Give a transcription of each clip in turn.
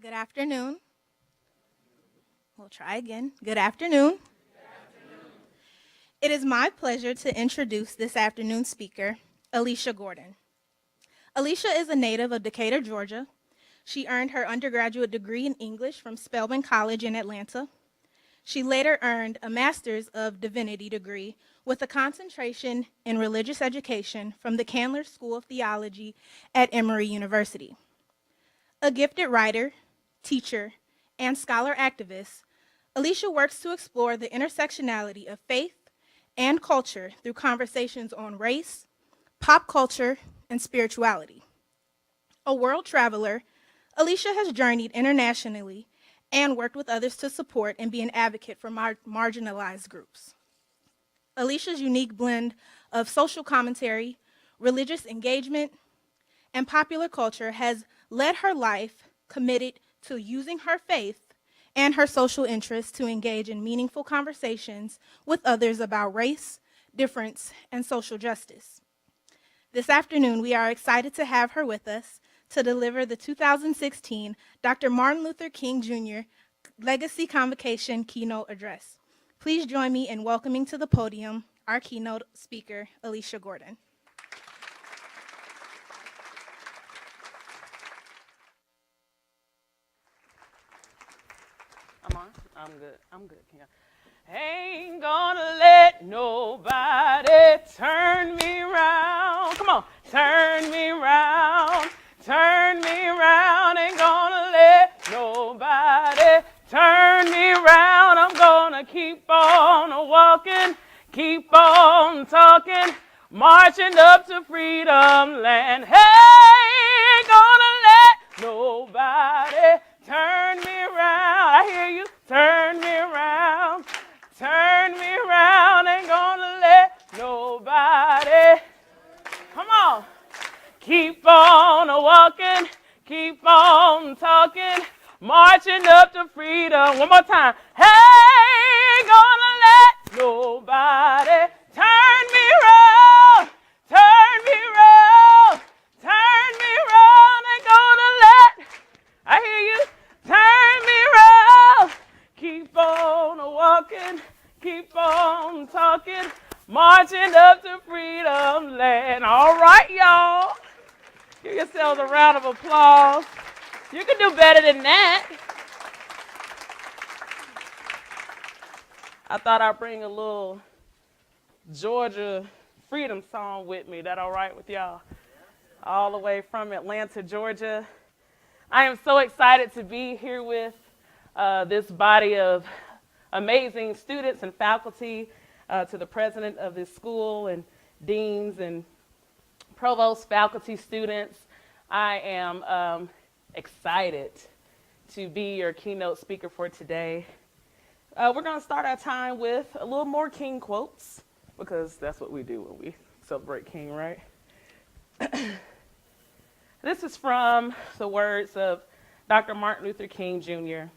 Good afternoon. We'll try again. Good afternoon. It is my pleasure to introduce this afternoon's speaker, Alisha Gordon. Alisha is a native of Decatur, Georgia. She earned her undergraduate degree in English from Spelman College in Atlanta. She later earned a Master's of Divinity degree with a concentration in religious education from the Candler School of Theology at Emory University. A gifted writer, teacher, and scholar activist, Alisha works to explore the intersectionality of faith and culture through conversations on race, pop culture, and spirituality. A world traveler, Alisha has journeyed internationally and worked with others to support and be an advocate for marginalized groups. Alisha's unique blend of social commentary, religious engagement, and popular culture has led her life committed to using her faith and her social interests to engage in meaningful conversations with others about race, difference, and social justice. This afternoon, we are excited to have her with us to deliver the 2016 Dr. Martin Luther King Jr. Legacy Convocation keynote address. Please join me in welcoming to the podium our keynote speaker, Alisha Gordon. I'm on? I'm good. Ain't gonna let nobody turn me round. Come on. Turn me round. Turn me round. Ain't gonna let nobody turn me round. I'm gonna keep on walking, keep on talking, marching up to freedom land. Hey, ain't gonna let nobody turn me round. I hear you. Turn me round. Turn me round. Ain't gonna let nobody. Come on. Keep on walking. Keep on talking. Marching up to freedom. One more time. Hey, ain't gonna let nobody turn me round. Turn me round. Turn me round. Ain't gonna let. I hear you. Turn me round. Keep on walking. Keep on talking. Marching up to freedom land. All right, y'all. Give yourselves a round of applause. You can do better than that. I thought I'd bring a little Georgia freedom song with me. That all right with y'all? All the way from Atlanta, Georgia. I am so excited to be here with this body of amazing students and faculty, to the president of this school and deans and provost, faculty, students. I am excited to be your keynote speaker for today. We're going to start our time with a little more King quotes, because that's what we do when we celebrate King, right? This is from the words of Dr. Martin Luther King Jr.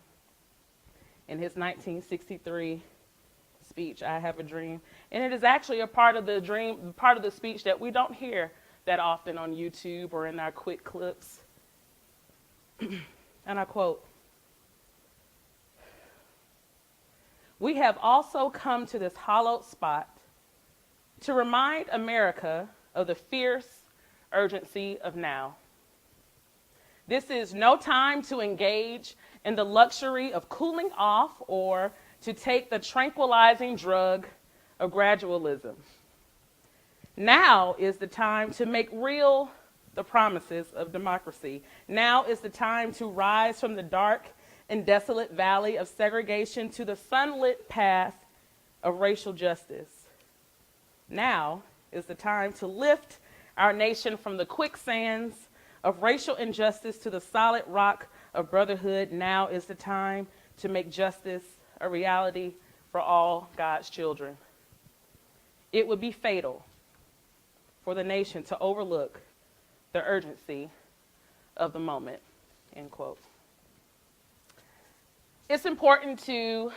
in his 1963 speech, I Have a Dream. And it is actually a part of the speech that we don't hear that often on YouTube or in our quick clips. And I quote, "We have also come to this hallowed spot to remind America of the fierce urgency of now. This is no time to engage in the luxury of cooling off or to take the tranquilizing drug of gradualism. Now is the time to make real the promises of democracy. Now is the time to rise from the dark and desolate valley of segregation to the sunlit path of racial justice. Now is the time to lift our nation from the quicksands of racial injustice to the solid rock of brotherhood. Now is the time to make justice a reality for all God's children. It would be fatal for the nation to overlook the urgency of the moment," end quote. It's important to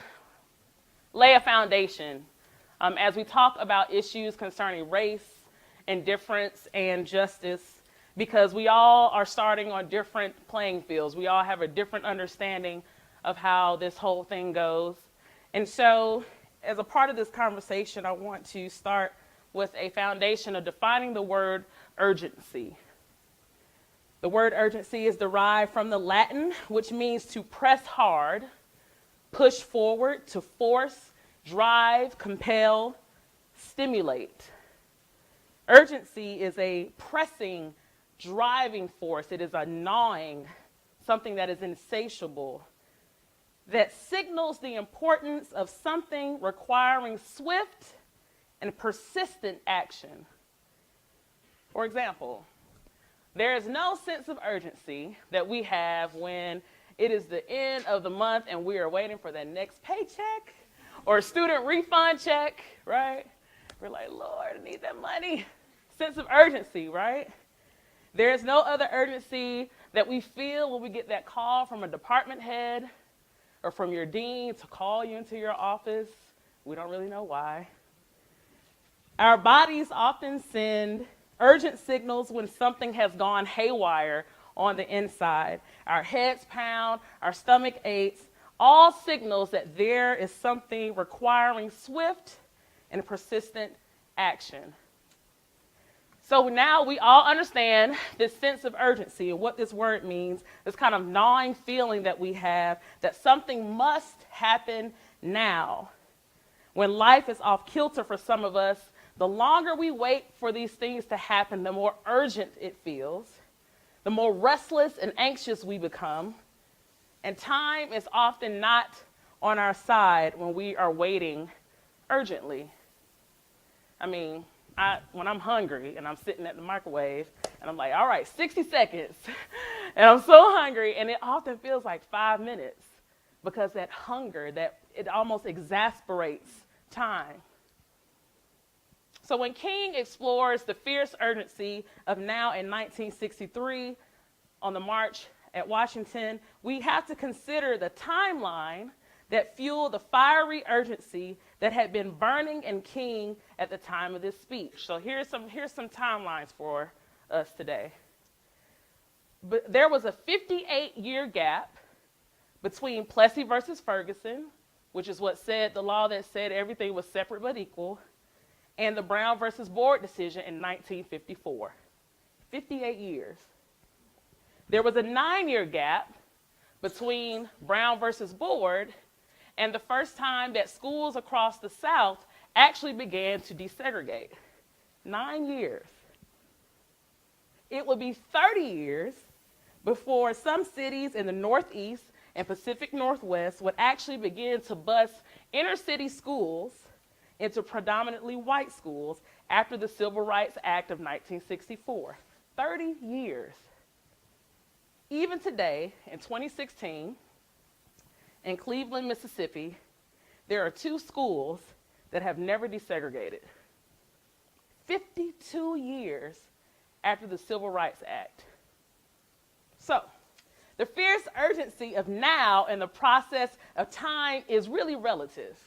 lay a foundation as we talk about issues concerning race and difference and justice because we all are starting on different playing fields. We all have a different understanding of how this whole thing goes. And so, as a part of this conversation, I want to start with a foundation of defining the word urgency. The word urgency is derived from the Latin, which means to press hard, push forward, to force, drive, compel, stimulate. Urgency is a pressing, driving force. It is a gnawing, something that is insatiable, that signals the importance of something requiring swift and persistent action. For example, there is no sense of urgency that we have when it is the end of the month and we are waiting for that next paycheck or student refund check, right? We're like, Lord, I need that money. Sense of urgency, right? There's no other urgency that we feel when we get that call from a department head or from your dean to call you into your office. We don't really know why. Our bodies often send urgent signals when something has gone haywire on the inside. Our heads pound, our stomach aches, all signals that there is something requiring swift and persistent action. So now we all understand this sense of urgency and what this word means, this kind of gnawing feeling that we have that something must happen now. When life is off kilter for some of us, the longer we wait for these things to happen, the more urgent it feels, the more restless and anxious we become, and time is often not on our side when we are waiting urgently. I mean, when I'm hungry and I'm sitting at the microwave and I'm like, all right, 60 seconds, and I'm so hungry, and it often feels like 5 minutes because that hunger, that it almost exasperates time. So when King explores the fierce urgency of now in 1963 on the march at Washington, we have to consider the timeline that fueled the fiery urgency that had been burning in King at the time of this speech. So here's some timelines for us today. But there was a 58-year gap between Plessy versus Ferguson, which is the law that said everything was separate but equal, and the Brown versus Board decision in 1954. 58 years. There was a 9-year gap between Brown versus Board and the first time that schools across the South actually began to desegregate. 9 years. It would be 30 years before some cities in the Northeast and Pacific Northwest would actually begin to bus inner city schools into predominantly white schools after the Civil Rights Act of 1964. 30 years. Even today, in 2016, in Cleveland, Mississippi, there are 2 schools that have never desegregated. 52 years after the Civil Rights Act. So, the fierce urgency of now and the process of time is really relative,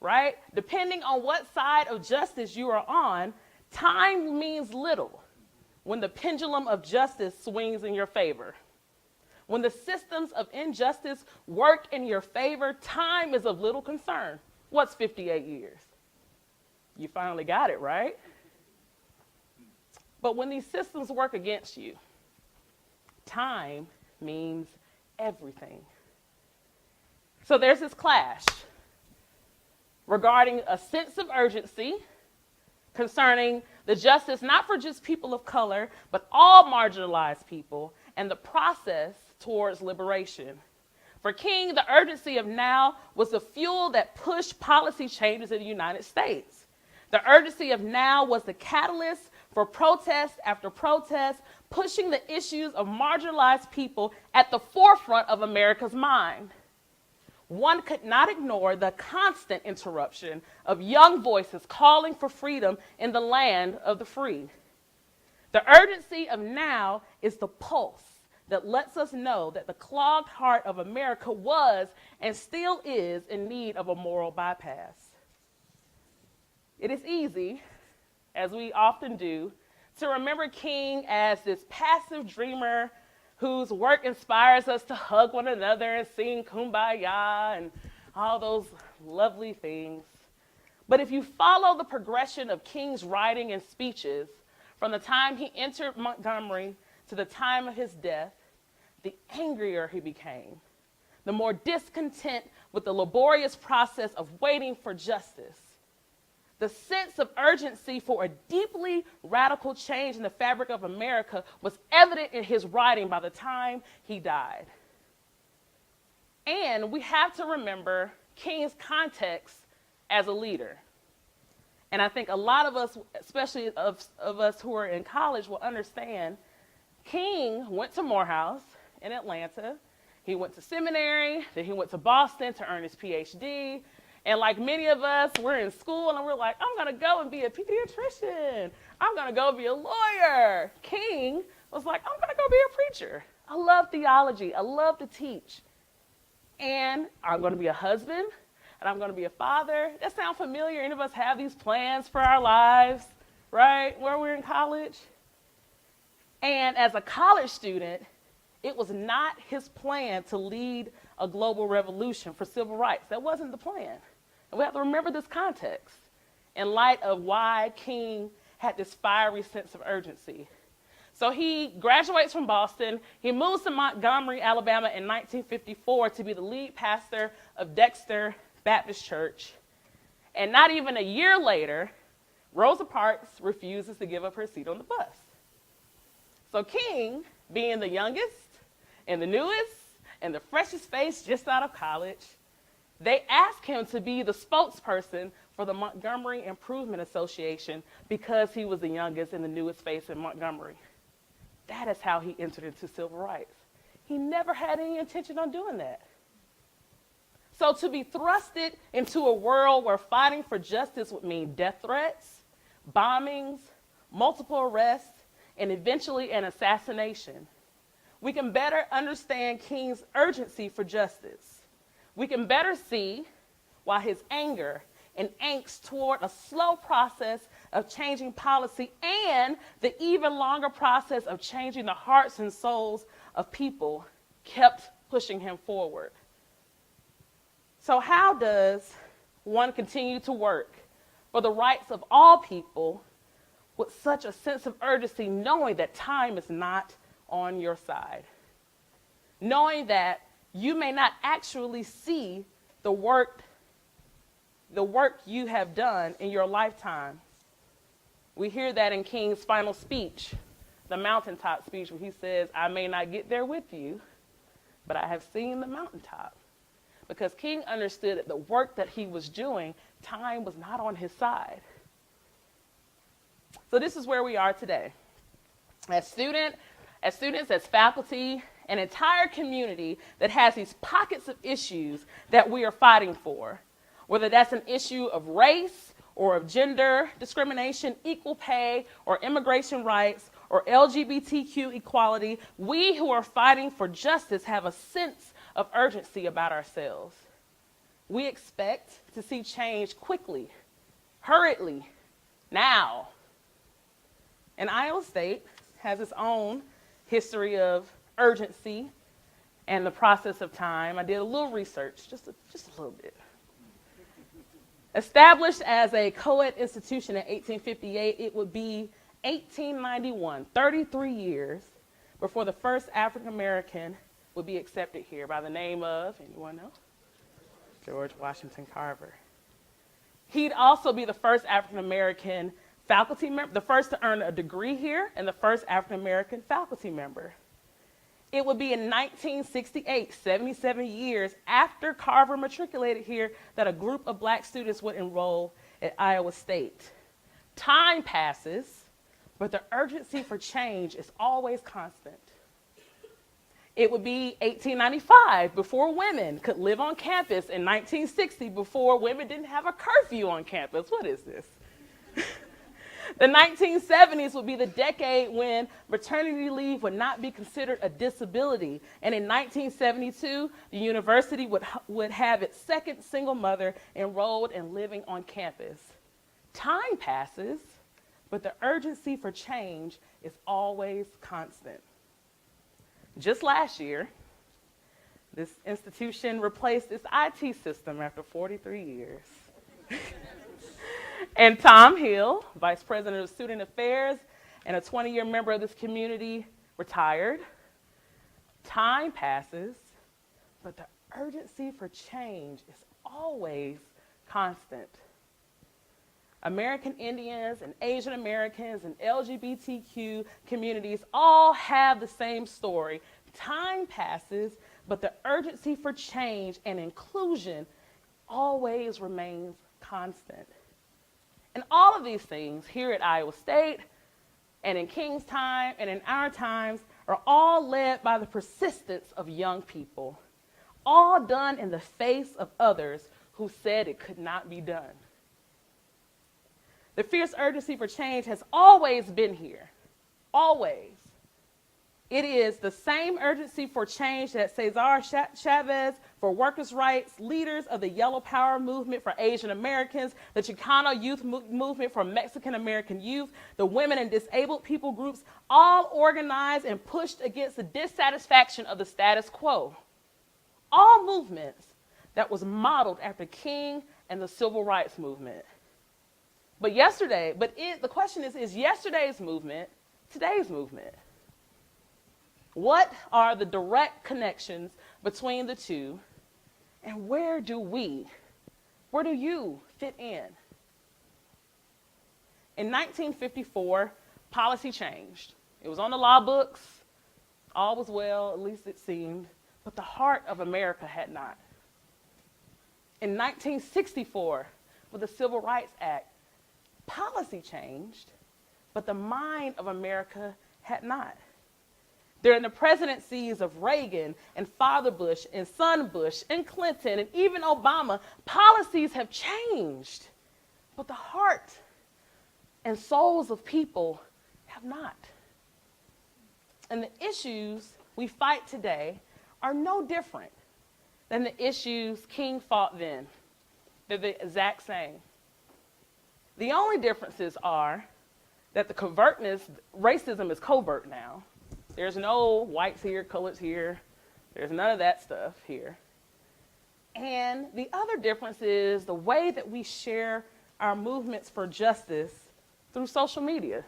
right? Depending on what side of justice you are on, time means little when the pendulum of justice swings in your favor. When the systems of injustice work in your favor, time is of little concern. What's 58 years? You finally got it, right? But when these systems work against you, time means everything. So there's this clash regarding a sense of urgency concerning the justice not for just people of color, but all marginalized people, and the process towards liberation. For King, the urgency of now was the fuel that pushed policy changes in the United States. The urgency of now was the catalyst for protest after protest, pushing the issues of marginalized people at the forefront of America's mind. One could not ignore the constant interruption of young voices calling for freedom in the land of the free. The urgency of now is the pulse that lets us know that the clogged heart of America was and still is in need of a moral bypass. It is easy, as we often do, to remember King as this passive dreamer whose work inspires us to hug one another and sing Kumbaya and all those lovely things. But if you follow the progression of King's writing and speeches from the time he entered Montgomery to the time of his death, the angrier he became, the more discontent with the laborious process of waiting for justice. The sense of urgency for a deeply radical change in the fabric of America was evident in his writing by the time he died. And we have to remember King's context as a leader. And I think a lot of us, especially of us who are in college, will understand King went to Morehouse in Atlanta. He went to seminary, then he went to Boston to earn his PhD. And like many of us, we're in school and we're like, I'm going to go and be a pediatrician. I'm going to go be a lawyer. King was like, I'm going to go be a preacher. I love theology. I love to teach. And I'm going to be a husband, and I'm going to be a father. That sounds familiar. Any of us have these plans for our lives, right, where we're in college? And as a college student, it was not his plan to lead a global revolution for civil rights. That wasn't the plan. And we have to remember this context in light of why King had this fiery sense of urgency. So he graduates from Boston. He moves to Montgomery, Alabama in 1954 to be the lead pastor of Dexter Baptist Church. And not even a year later, Rosa Parks refuses to give up her seat on the bus. So King, being the youngest and the newest and the freshest face just out of college, they asked him to be the spokesperson for the Montgomery Improvement Association because he was the youngest and the newest face in Montgomery. That is how he entered into civil rights. He never had any intention on doing that. So to be thrusted into a world where fighting for justice would mean death threats, bombings, multiple arrests, and eventually an assassination, we can better understand King's urgency for justice. We can better see why his anger and angst toward a slow process of changing policy and the even longer process of changing the hearts and souls of people kept pushing him forward. So how does one continue to work for the rights of all people with such a sense of urgency, knowing that time is not on your side? Knowing that you may not actually see the work you have done in your lifetime. We hear that in King's final speech, the mountaintop speech, where he says, I may not get there with you, but I have seen the mountaintop. Because King understood that the work that he was doing, time was not on his side. So this is where we are today. As students, as faculty, an entire community that has these pockets of issues that we are fighting for, whether that's an issue of race or of gender discrimination, equal pay, or immigration rights, or LGBTQ equality, we who are fighting for justice have a sense of urgency about ourselves. We expect to see change quickly, hurriedly, now. And Iowa State has its own history of urgency and the process of time. I did a little research, just a little bit. Established as a co-ed institution in 1858, it would be 1891, 33 years, before the first African American would be accepted here by the name of, anyone know? George Washington Carver. He'd also be the first African American faculty member, the first to earn a degree here, and the first African American faculty member. It would be in 1968, 77 years after Carver matriculated here, that a group of black students would enroll at Iowa State. Time passes, but the urgency for change is always constant. It would be 1895 before women could live on campus, in 1960 before women didn't have a curfew on campus. What is this? The 1970s would be the decade when maternity leave would not be considered a disability. And in 1972, the university would have its second single mother enrolled and living on campus. Time passes, but the urgency for change is always constant. Just last year, this institution replaced its IT system after 43 years. And Tom Hill, Vice President of Student Affairs and a 20-year member of this community, retired. Time passes, but the urgency for change is always constant. American Indians and Asian Americans and LGBTQ communities all have the same story. Time passes, but the urgency for change and inclusion always remains constant. And all of these things here at Iowa State and in King's time and in our times are all led by the persistence of young people, all done in the face of others who said it could not be done. The fierce urgency for change has always been here, always. It is the same urgency for change that Cesar Chavez for workers' rights, leaders of the Yellow Power movement for Asian Americans, the Chicano youth movement for Mexican American youth, the women and disabled people groups, all organized and pushed against the dissatisfaction of the status quo. All movements that was modeled after King and the civil rights movement. But the question is yesterday's movement today's movement? What are the direct connections between the two, and where do you fit in? In 1954, policy changed. It was on the law books, all was well, at least it seemed, but the heart of America had not. In 1964, with the Civil Rights Act, policy changed, but the mind of America had not. During the presidencies of Reagan and Father Bush and Son Bush and Clinton and even Obama, policies have changed, but the heart and souls of people have not. And the issues we fight today are no different than the issues King fought then. They're the exact same. The only differences are that the covertness, racism is covert now. There's no whites here, coloreds here. There's none of that stuff here. And the other difference is the way that we share our movements for justice through social media.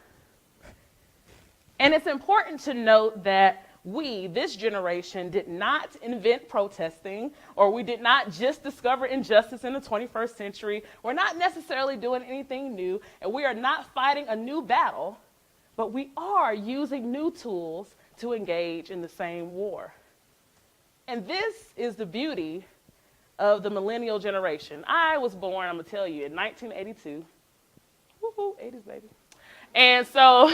And it's important to note that we, this generation, did not invent protesting, or we did not just discover injustice in the 21st century. We're not necessarily doing anything new, and we are not fighting a new battle. But we are using new tools to engage in the same war. And this is the beauty of the millennial generation. I was born, I'm going to tell you, in 1982. Woohoo, 80s, baby. And so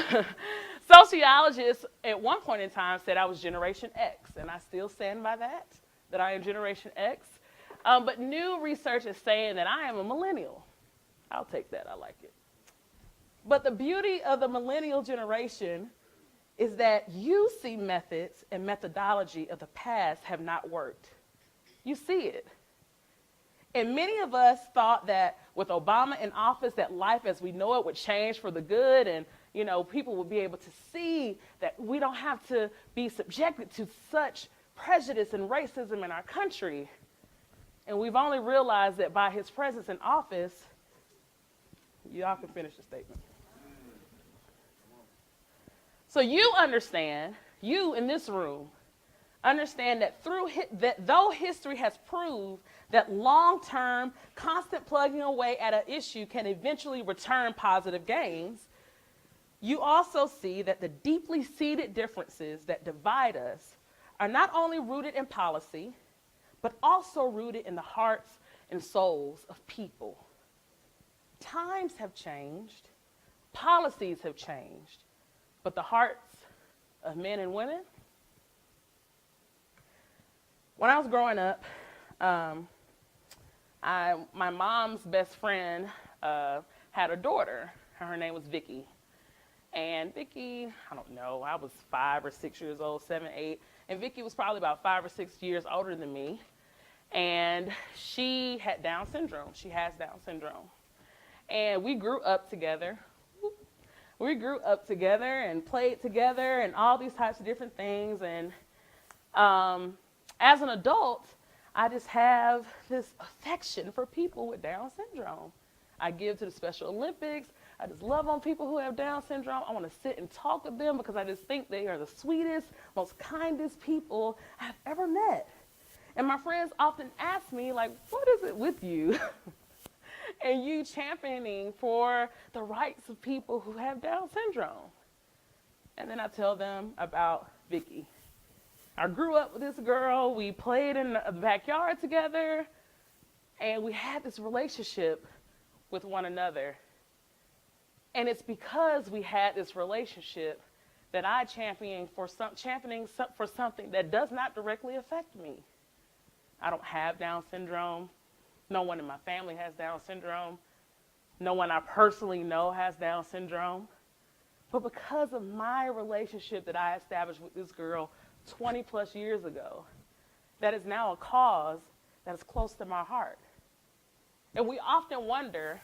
sociologists at one point in time said I was Generation X, and I still stand by that I am Generation X. But new research is saying that I am a millennial. I'll take that, I like it. But the beauty of the millennial generation is that you see methods and methodology of the past have not worked. You see it. And many of us thought that with Obama in office, that life as we know it would change for the good, and people would be able to see that we don't have to be subjected to such prejudice and racism in our country. And we've only realized that by his presence in office, y'all can finish the statement. So you understand, you in this room, understand that though history has proved that long-term, constant plugging away at an issue can eventually return positive gains, you also see that the deeply seated differences that divide us are not only rooted in policy, but also rooted in the hearts and souls of people. Times have changed, policies have changed, but the hearts of men and women? When I was growing up, my mom's best friend had a daughter. Her name was Vicky. And Vicky, I don't know, I was 5 or 6 years old, 7, 8. And Vicky was probably about 5 or 6 years older than me. And she had Down syndrome. She has Down syndrome. And we grew up together. we grew up together and played together and all these types of different things. And as an adult, I just have this affection for people with Down syndrome. I give to the Special Olympics. I just love on people who have Down syndrome. I want to sit and talk with them because I just think they are the sweetest, most kindest people I've ever met. And my friends often ask me, like, what is it with you? And you championing for the rights of people who have Down syndrome. And then I tell them about Vicky. I grew up with this girl. We played in the backyard together, and we had this relationship with one another. And it's because we had this relationship that I championing for something that does not directly affect me. I don't have Down syndrome. No one in my family has Down syndrome. No one I personally know has Down syndrome. But because of my relationship that I established with this girl 20 plus years ago, that is now a cause that is close to my heart. And we often wonder,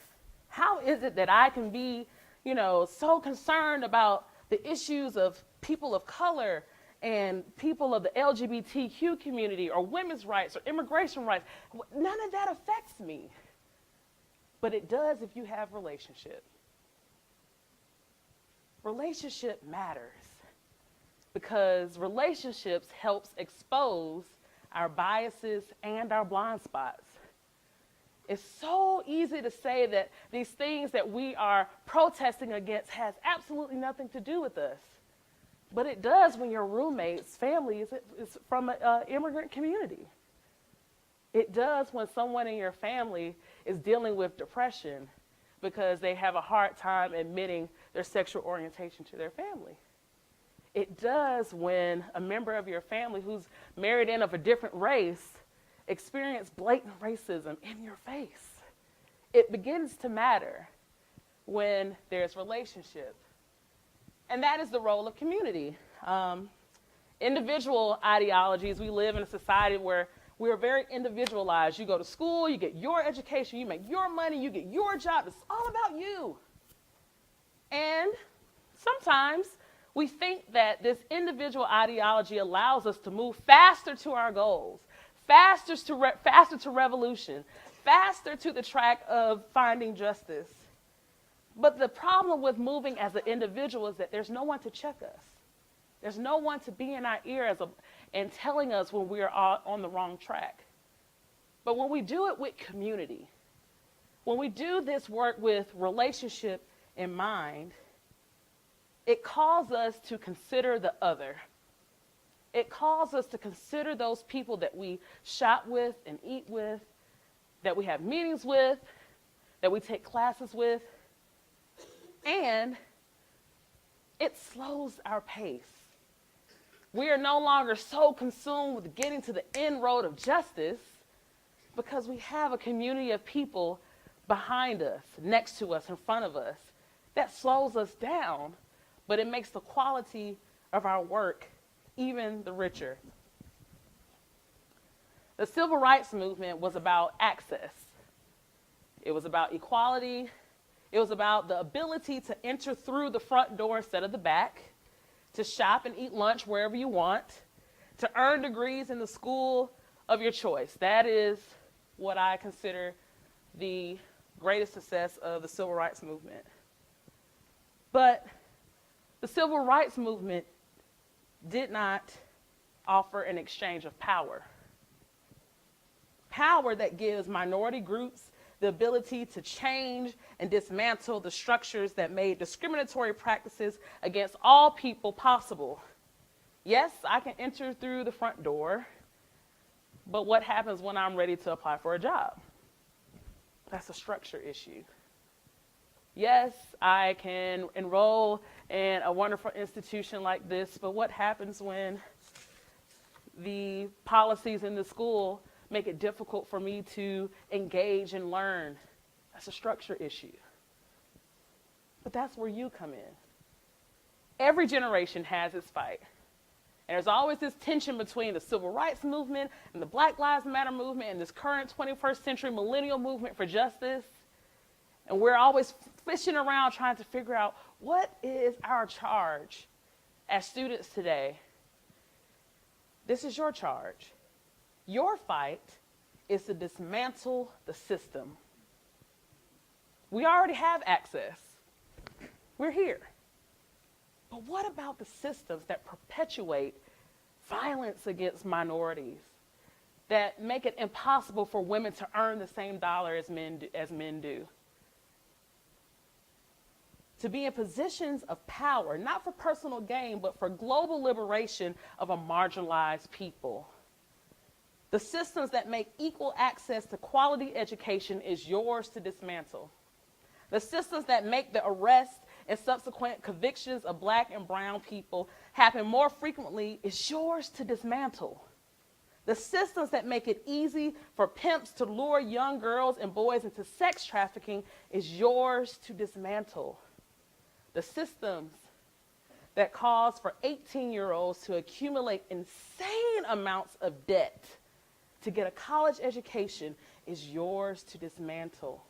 how is it that I can be, so concerned about the issues of people of color and people of the LGBTQ community or women's rights or immigration rights? None of that affects me. But it does if you have relationship. Relationship matters because relationships helps expose our biases and our blind spots. It's so easy to say that these things that we are protesting against has absolutely nothing to do with us. But it does when your roommate's family is from an immigrant community. It does when someone in your family is dealing with depression because they have a hard time admitting their sexual orientation to their family. It does when a member of your family who's married in of a different race experience blatant racism in your face. It begins to matter when there's relationship. And that is the role of community. Individual ideologies, we live in a society where we are very individualized. You go to school, you get your education, you make your money, you get your job. It's all about you. And sometimes we think that this individual ideology allows us to move faster to our goals, faster to revolution, faster to the track of finding justice. But the problem with moving as an individual is that there's no one to check us. There's no one to be in our ear and telling us when we are on the wrong track. But when we do it with community, when we do this work with relationship in mind, it calls us to consider the other. It calls us to consider those people that we shop with and eat with, that we have meetings with, that we take classes with, and it slows our pace. We are no longer so consumed with getting to the end road of justice because we have a community of people behind us, next to us, in front of us. That slows us down, but it makes the quality of our work even the richer. The civil rights movement was about access. It was about equality. It was about the ability to enter through the front door instead of the back, to shop and eat lunch wherever you want, to earn degrees in the school of your choice. That is what I consider the greatest success of the civil rights movement. But the civil rights movement did not offer an exchange of power. Power that gives minority groups the ability to change and dismantle the structures that made discriminatory practices against all people possible. Yes, I can enter through the front door, but what happens when I'm ready to apply for a job? That's a structure issue. Yes, I can enroll in a wonderful institution like this, but what happens when the policies in the school make it difficult for me to engage and learn? That's a structure issue. But that's where you come in. Every generation has its fight. And there's always this tension between the civil rights movement and the Black Lives Matter movement and this current 21st century millennial movement for justice. And we're always swishing around trying to figure out what is our charge as students today. This is your charge. Your fight is to dismantle the system. We already have access. We're here. But what about the systems that perpetuate violence against minorities, that make it impossible for women to earn the same dollar as men do? To be in positions of power, not for personal gain, but for global liberation of a marginalized people. The systems that make equal access to quality education is yours to dismantle. The systems that make the arrest and subsequent convictions of Black and brown people happen more frequently is yours to dismantle. The systems that make it easy for pimps to lure young girls and boys into sex trafficking is yours to dismantle. The systems that cause for 18-year-olds to accumulate insane amounts of debt to get a college education is yours to dismantle.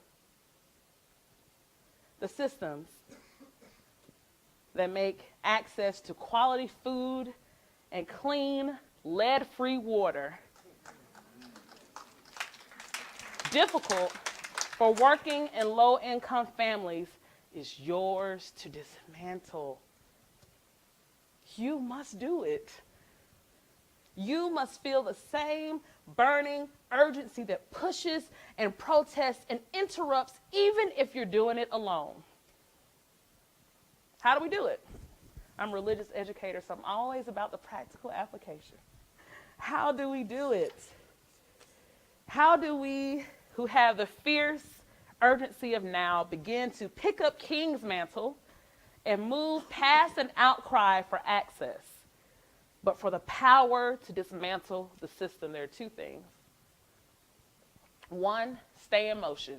The systems that make access to quality food and clean, lead-free water difficult for working and low-income families is yours to dismantle. You must do it. You must feel the same burning urgency that pushes and protests and interrupts, even if you're doing it alone. How do we do it? I'm a religious educator, so I'm always about the practical application. How do we do it? How do we, who have the fierce urgency of now, begin to pick up King's mantle and move past an outcry for access, but for the power to dismantle the system? There are two things. One, stay in motion.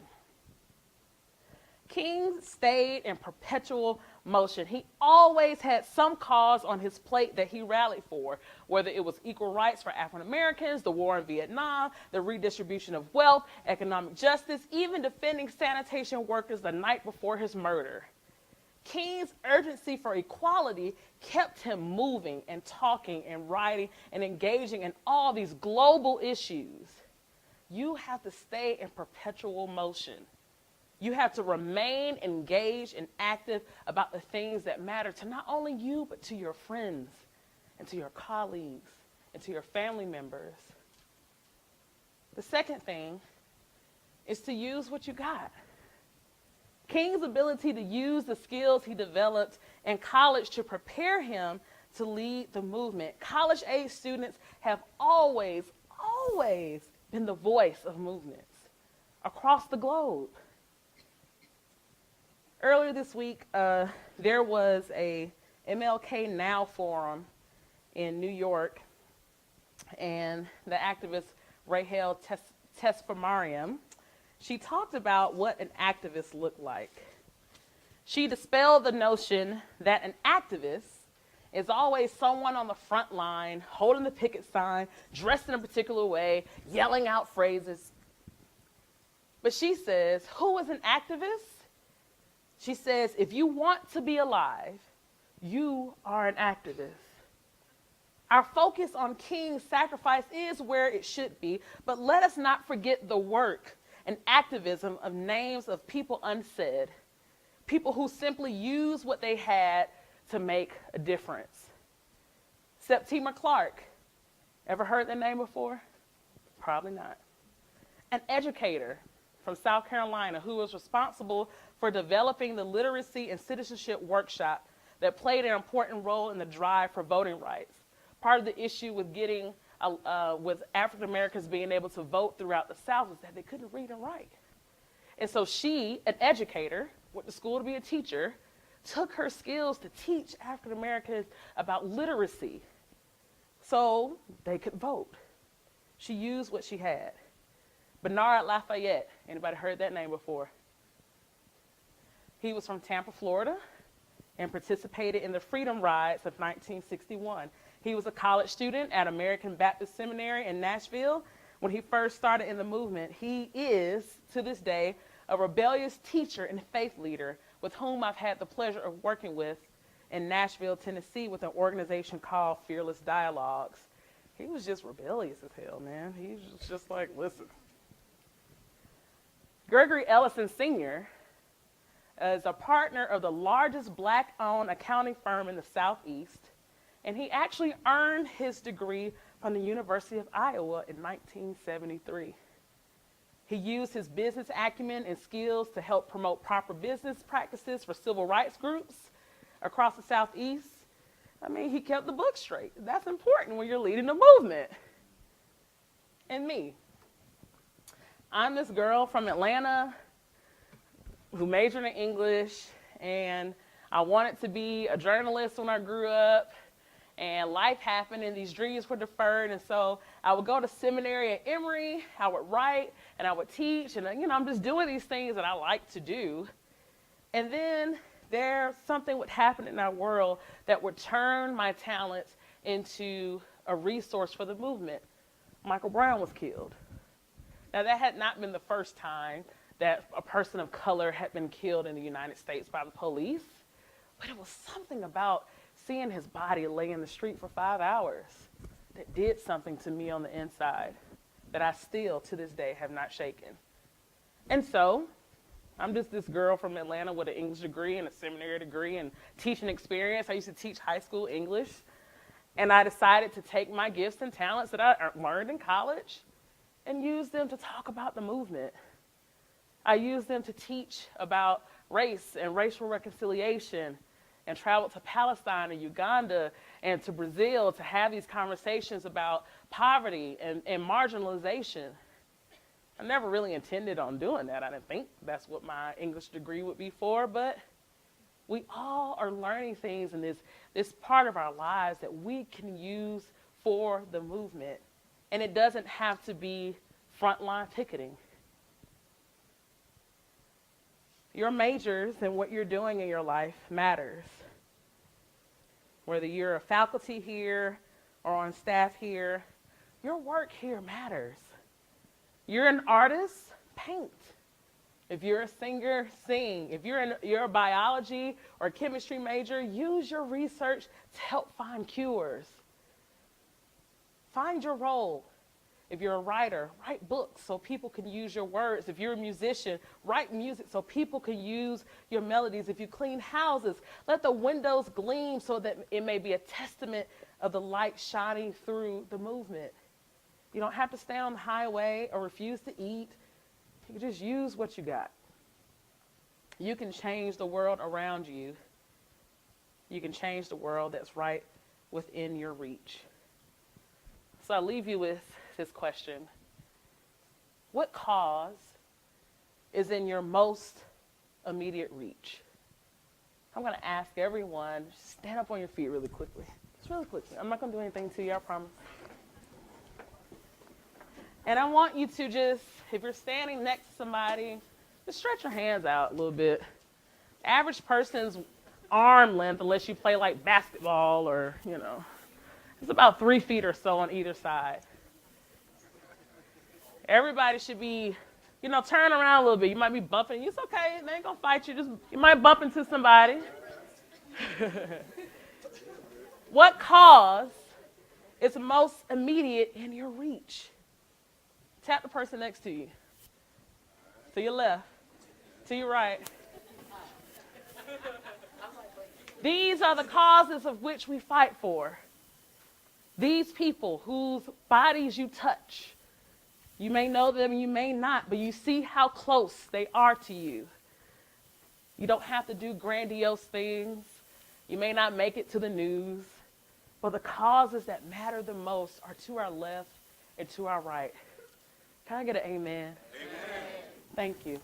King stayed in perpetual motion. He always had some cause on his plate that he rallied for, whether it was equal rights for African Americans, the war in Vietnam, the redistribution of wealth, economic justice, even defending sanitation workers the night before his murder. King's urgency for equality kept him moving and talking and writing and engaging in all these global issues. You have to stay in perpetual motion. You have to remain engaged and active about the things that matter to not only you, but to your friends and to your colleagues and to your family members. The second thing is to use what you got. King's ability to use the skills he developed in college to prepare him to lead the movement. College-age students have always been the voice of movements across the globe. Earlier this week, there was a MLK Now forum in New York, and the activist Rahel Tesfamariam, she talked about what an activist looked like. She dispelled the notion that an activist is always someone on the front line, holding the picket sign, dressed in a particular way, yelling out phrases. But she says, who is an activist? She says, if you want to be alive, you are an activist. Our focus on King's sacrifice is where it should be, but let us not forget the work and activism of names of people unsaid, people who simply used what they had to make a difference. Septima Clark, ever heard that name before? Probably not. An educator from South Carolina who was responsible for developing the literacy and citizenship workshop that played an important role in the drive for voting rights. Part of the issue with with African Americans being able to vote throughout the South was that they couldn't read and write. And so she, an educator, went to school to be a teacher, took her skills to teach African Americans about literacy so they could vote. She used what she had. Bernard Lafayette, anybody heard that name before? He was from Tampa, Florida, and participated in the Freedom Rides of 1961. He was a college student at American Baptist Seminary in Nashville. When he first started in the movement, he is, to this day, a rebellious teacher and faith leader with whom I've had the pleasure of working with in Nashville, Tennessee, with an organization called Fearless Dialogues. He was just rebellious as hell, man. He was just like, listen. Gregory Ellison Sr. is a partner of the largest black-owned accounting firm in the Southeast, and he actually earned his degree from the University of Iowa in 1973. He used his business acumen and skills to help promote proper business practices for civil rights groups across the Southeast. I mean, he kept the book straight. That's important when you're leading a movement. And me. I'm this girl from Atlanta who majored in English, and I wanted to be a journalist when I grew up, and life happened and these dreams were deferred, and so I would go to seminary at Emory, I would write, and I would teach, and I'm just doing these things that I like to do. And then something would happen in our world that would turn my talents into a resource for the movement. Michael Brown was killed. Now, that had not been the first time that a person of color had been killed in the United States by the police, but it was something about seeing his body lay in the street for 5 hours that did something to me on the inside that I still, to this day, have not shaken. And so, I'm just this girl from Atlanta with an English degree and a seminary degree and teaching experience. I used to teach high school English, and I decided to take my gifts and talents that I learned in college and use them to talk about the movement. I used them to teach about race and racial reconciliation, and traveled to Palestine and Uganda and to Brazil to have these conversations about poverty and marginalization. I never really intended on doing that. I didn't think that's what my English degree would be for, but we all are learning things in this part of our lives that we can use for the movement. And it doesn't have to be frontline ticketing. Your majors and what you're doing in your life matters. Whether you're a faculty here or on staff here, your work here matters. You're an artist, paint. If you're a singer, sing. If you're a biology or chemistry major, use your research to help find cures. Find your role. If you're a writer, write books so people can use your words. If you're a musician, write music so people can use your melodies. If you clean houses, let the windows gleam so that it may be a testament of the light shining through the movement. You don't have to stay on the highway or refuse to eat. You can just use what you got. You can change the world around you. You can change the world that's right within your reach. So I leave you with this question. What cause is in your most immediate reach? I'm going to ask everyone, stand up on your feet really quickly. Just really quickly. I'm not going to do anything to you, I promise. And I want you to just, if you're standing next to somebody, just stretch your hands out a little bit. Average person's arm length, unless you play like basketball or, it's about 3 feet or so on either side. Everybody should be, turn around a little bit. You might be bumping. It's okay. They ain't going to fight you. You might bump into somebody. What cause is most immediate in your reach? Tap the person next to you. To your left. To your right. These are the causes of which we fight for. These people whose bodies you touch. You may know them, you may not, but you see how close they are to you. You don't have to do grandiose things. You may not make it to the news, but the causes that matter the most are to our left and to our right. Can I get an amen? Amen. Thank you.